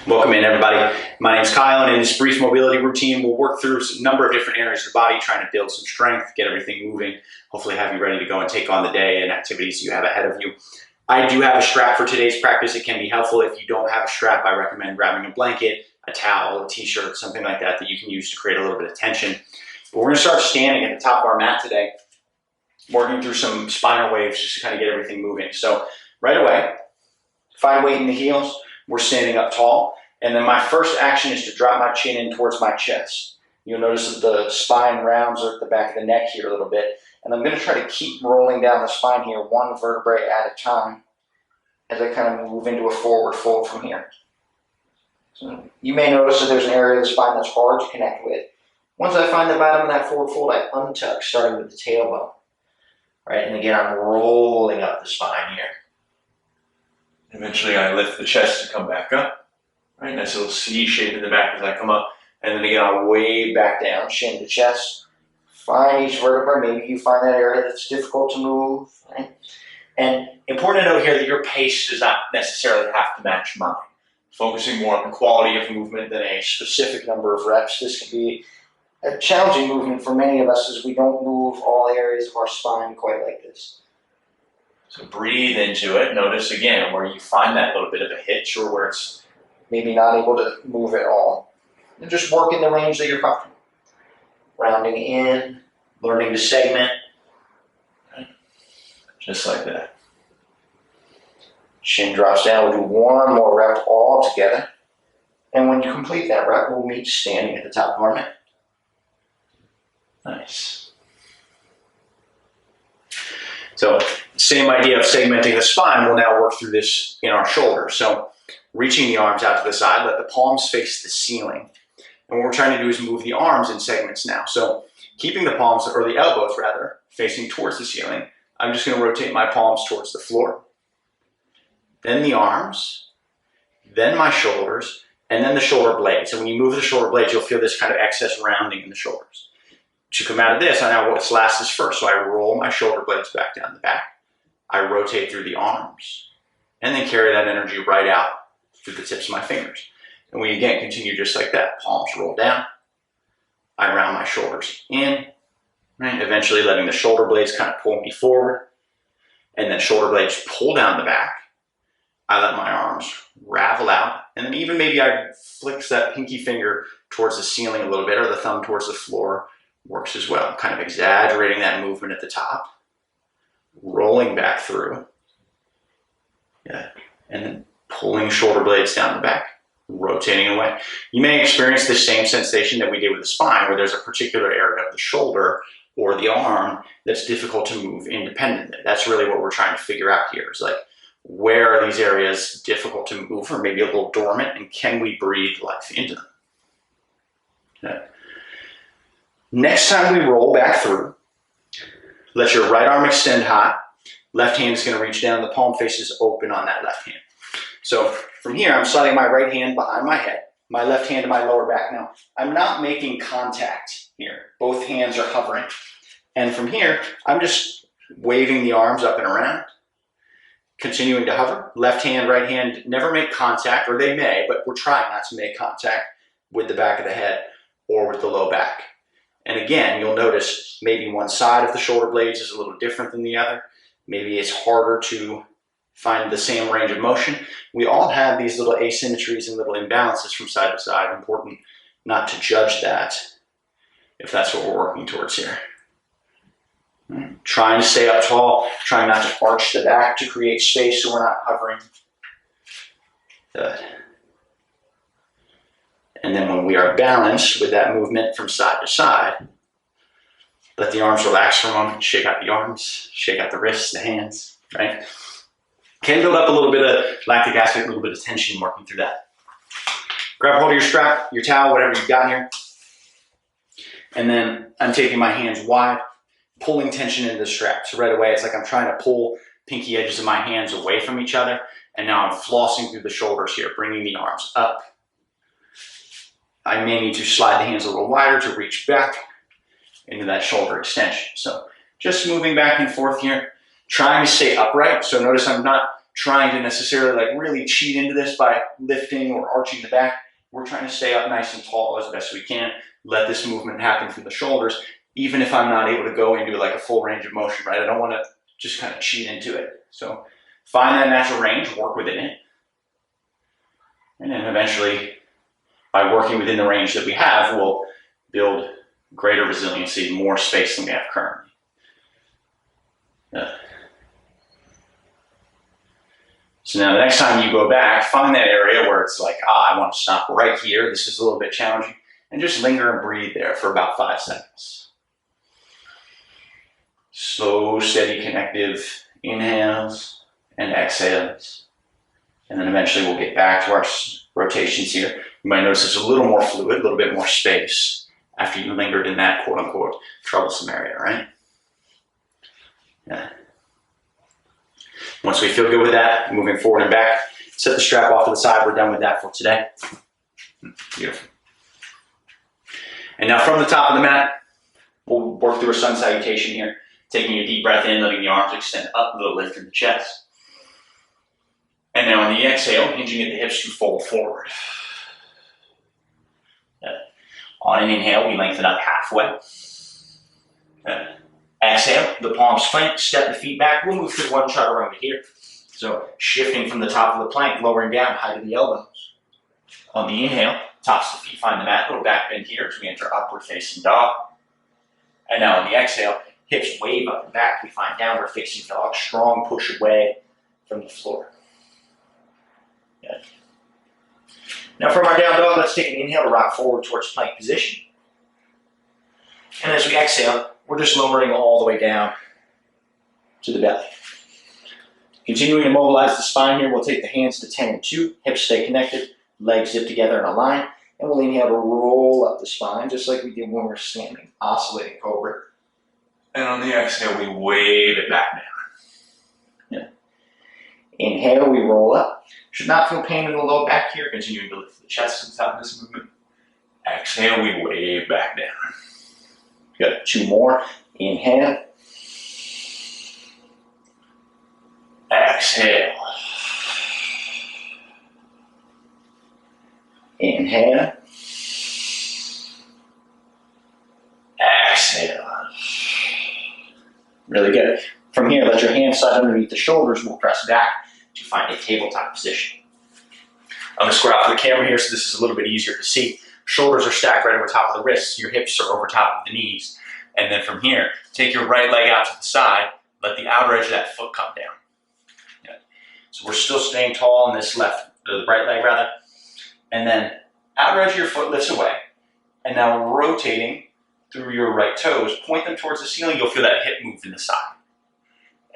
Welcome in, everybody. My name is Kyle, and in this brief mobility routine, we'll work through a number of different areas of the body, trying to build some strength, get everything moving, hopefully have you ready to go and take on the day and activities you have ahead of you. I do have a strap for today's practice. It can be helpful. If you don't have a strap, I recommend grabbing a blanket, a towel, a t-shirt, something like that that you can use to create a little bit of tension. But we're going to start standing at the top of our mat today, working through some spinal waves just to kind of get everything moving. So right away, find weight in the heels. We're standing up tall. And then my first action is to drop my chin in towards my chest. You'll notice that the spine rounds at the back of the neck here a little bit. And I'm going to try to keep rolling down the spine here, one vertebrae at a time, as I kind of move into a forward fold from here. So you may notice that there's an area of the spine that's hard to connect with. Once I find the bottom of that forward fold, I untuck, starting with the tailbone. Right, and again, I'm rolling up the spine here. Eventually, I lift the chest to come back up. Right, nice little C shape in the back as I come up. And then again, I'll wave back down, chin to chest. Find each vertebra. Maybe you find that area that's difficult to move. Right? And important to note here that your pace does not necessarily have to match mine. Focusing more on the quality of movement than a specific number of reps. This can be a challenging movement for many of us as we don't move all areas of our spine quite like this. So breathe into it. Notice again where you find that little bit of a hitch or where it's maybe not able to move at all. And just work in the range that you're comfortable. Rounding in, learning to segment. Just like that. Chin drops down. We'll do one more rep all together. And when you complete that rep, we'll meet standing at the top of our mat. Nice. So same idea of segmenting the spine. We'll now work through this in our shoulders. So reaching the arms out to the side, let the palms face the ceiling. And what we're trying to do is move the arms in segments now. So keeping the palms, or the elbows rather, facing towards the ceiling, I'm just going to rotate my palms towards the floor. Then the arms, then my shoulders, and then the shoulder blades. And when you move the shoulder blades, you'll feel this kind of excess rounding in the shoulders. To come out of this, I know what's last is first. So I roll my shoulder blades back down the back. I rotate through the arms, and then carry that energy right out through the tips of my fingers. And we again continue just like that. Palms roll down. I round my shoulders in, right? Eventually letting the shoulder blades kind of pull me forward. And then shoulder blades pull down the back. I let my arms ravel out. And then even maybe I flex that pinky finger towards the ceiling a little bit, or the thumb towards the floor works as well. Kind of exaggerating that movement at the top. Rolling back through. Yeah. And then pulling shoulder blades down the back, rotating away. You may experience the same sensation that we did with the spine, where there's a particular area of the shoulder or the arm that's difficult to move independently. That's really what we're trying to figure out here, is like, where are these areas difficult to move, or maybe a little dormant, and can we breathe life into them? Okay. Next time we roll back through, let your right arm extend high. Left hand is going to reach down. The palm faces open on that left hand. So from here, I'm sliding my right hand behind my head, my left hand to my lower back. Now, I'm not making contact here. Both hands are hovering. And from here, I'm just waving the arms up and around, continuing to hover. Left hand, right hand never make contact, or they may, but we're trying not to make contact with the back of the head or with the low back. And again, you'll notice maybe one side of the shoulder blades is a little different than the other. Maybe it's harder to find the same range of motion. We all have these little asymmetries and little imbalances from side to side. Important not to judge that if that's what we're working towards here. Trying to stay up tall, trying not to arch the back to create space so we're not hovering. Good. And then when we are balanced with that movement from side to side, let the arms relax for a moment, shake out the arms, shake out the wrists, the hands, right? Can build up a little bit of lactic acid, a little bit of tension working through that. Grab hold of your strap, your towel, whatever you've got here. And then I'm taking my hands wide, pulling tension into the strap. So right away, it's like I'm trying to pull pinky edges of my hands away from each other. And now I'm flossing through the shoulders here, bringing the arms up. I may need to slide the hands a little wider to reach back into that shoulder extension. So just moving back and forth here, trying to stay upright. So notice I'm not trying to necessarily like really cheat into this by lifting or arching the back. We're trying to stay up nice and tall as best we can. Let this movement happen from the shoulders, even if I'm not able to go into like a full range of motion, right? I don't want to just kind of cheat into it. So find that natural range, work within it. And then eventually, by working within the range that we have, we'll build greater resiliency, more space than we have currently. So now the next time you go back, find that area where it's like, I want to stop right here. This is a little bit challenging. And just linger and breathe there for about 5 seconds. Slow, steady, connective inhales and exhales. And then eventually we'll get back to our rotations here. You might notice it's a little more fluid, a little bit more space after you lingered in that quote unquote troublesome area, right? Yeah. Once we feel good with that, moving forward and back, set the strap off to the side. We're done with that for today. Beautiful. And now from the top of the mat, we'll work through a sun salutation here. Taking a deep breath in, letting the arms extend up, a little lift in the chest. And now on the exhale, hinging at the hips to fold forward. On an inhale, we lengthen up halfway. Exhale, the palms plank, step the feet back. We'll move through one chaturanga here. So shifting from the top of the plank, lowering down, height of the elbows. On the inhale, tops of the feet find the mat, little back bend here as we enter upward facing dog. And now on the exhale, hips wave up and back. We find downward facing dog, strong push away from the floor. Good. Now from our down dog, let's take an inhale to rock forward towards plank position. And as we exhale, we're just lowering all the way down to the belly. Continuing to mobilize the spine here, we'll take the hands to 10 and 2. Hips stay connected, legs zip together in a line. And we'll inhale to roll up the spine, just like we did when we're standing, oscillating cobra. And on the exhale, we wave it back down. Yeah. Inhale, we roll up. Should not feel pain in the low back here. Continuing to lift the chest to the top of this movement. Exhale, we wave back down. Good. 2 more. Inhale. Exhale. Inhale. Exhale. Really good. From here, let your hands slide underneath the shoulders. We'll press back to find a tabletop position. I'm going to square out for the camera here so this is a little bit easier to see. Shoulders are stacked right over top of the wrists. Your hips are over top of the knees. And then from here, take your right leg out to the side. Let the outer edge of that foot come down. Good. So we're still staying tall on this the right leg rather. And then outer edge of your foot lifts away. And now rotating through your right toes, point them towards the ceiling. You'll feel that hip move in the side.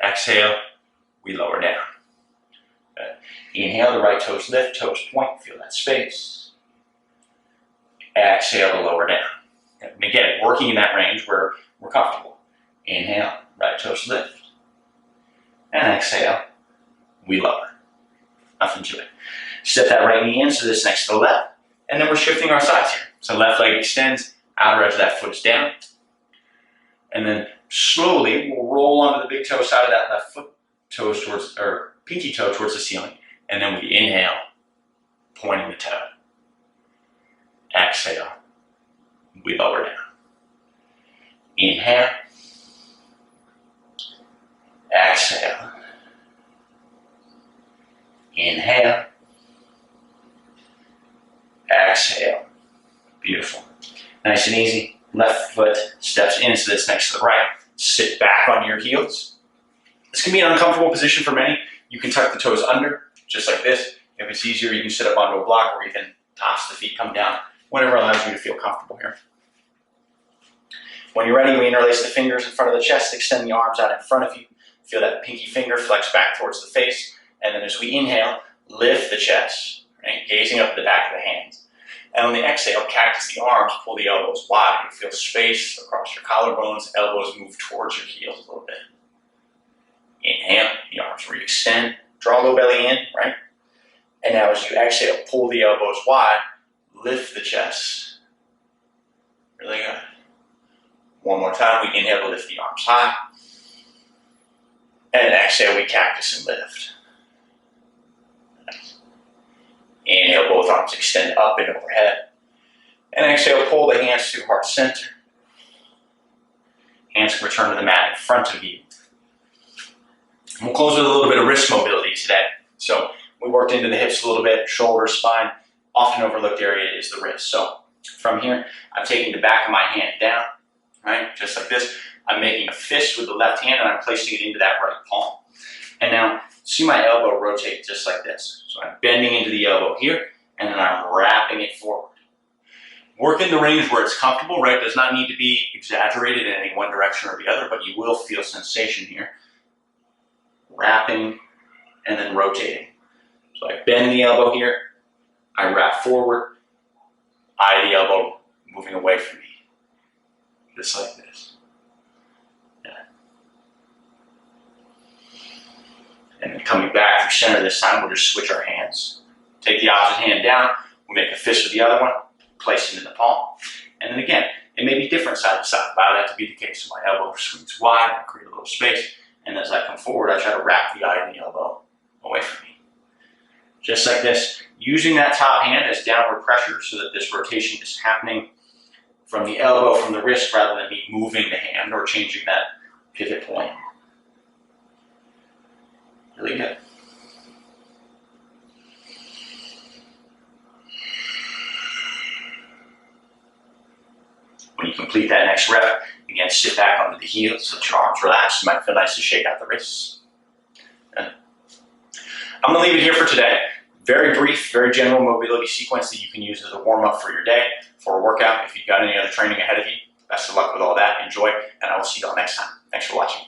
Exhale, we lower down. Good. Inhale, the right toes lift, toes point, feel that space. Exhale to lower down. And again, working in that range where we're comfortable. Inhale, right toes lift. And exhale, we lower. Nothing to it. Step that right knee in so this next to the left. And then we're shifting our sides here. So left leg extends, outer edge of that foot is down. And then slowly we'll roll onto the big toe side of that left foot, toes towards, or pinky toe towards the ceiling. And then we inhale, pointing the toe. Exhale, we lower down. Inhale. Exhale. Inhale. Exhale. Beautiful. Nice and easy. Left foot steps in so this next to the right. Sit back on your heels. This can be an uncomfortable position for many. You can tuck the toes under, just like this. If it's easier, you can sit up onto a block or even tops the feet come down. Whatever allows you to feel comfortable here. When you're ready, we interlace the fingers in front of the chest, extend the arms out in front of you. Feel that pinky finger flex back towards the face. And then as we inhale, lift the chest, right? Gazing up at the back of the hands. And on the exhale, cactus the arms, pull the elbows wide. You feel space across your collarbones, elbows move towards your heels a little bit. Inhale, the arms re-extend, draw low belly in, right? And now as you exhale, pull the elbows wide, lift the chest. Really good. One more time, we inhale to lift the arms high. And exhale, we cactus and lift. Inhale, both arms extend up and overhead. And exhale, pull the hands to heart center. Hands can return to the mat in front of you. And we'll close with a little bit of wrist mobility today. So we worked into the hips a little bit, shoulder, spine. Often overlooked area is the wrist. So from here, I'm taking the back of my hand down, right? Just like this. I'm making a fist with the left hand and I'm placing it into that right palm. And now see my elbow rotate just like this. So I'm bending into the elbow here and then I'm wrapping it forward. Work in the range where it's comfortable, right? It does not need to be exaggerated in any one direction or the other, but you will feel sensation here. Wrapping and then rotating. So I bend the elbow here, I wrap forward, eye the elbow moving away from me. Just like this. Yeah. And then coming back through center this time, we'll just switch our hands. Take the opposite hand down, we'll make a fist with the other one, place it in the palm. And then again, it may be different side to side. Allow that to be the case. So my elbow swings wide, I create a little space, and as I come forward, I try to wrap the eye and the elbow away from me. Just like this, using that top hand as downward pressure so that this rotation is happening from the elbow, from the wrist, rather than me moving the hand or changing that pivot point. Really good. When you complete that next rep, again, sit back onto the heels, let your arms relax. You might feel nice to shake out the wrists. I'm going to leave it here for today. Very brief, very general mobility sequence that you can use as a warm-up for your day, for a workout. If you've got any other training ahead of you, best of luck with all that. Enjoy, and I will see you all next time. Thanks for watching.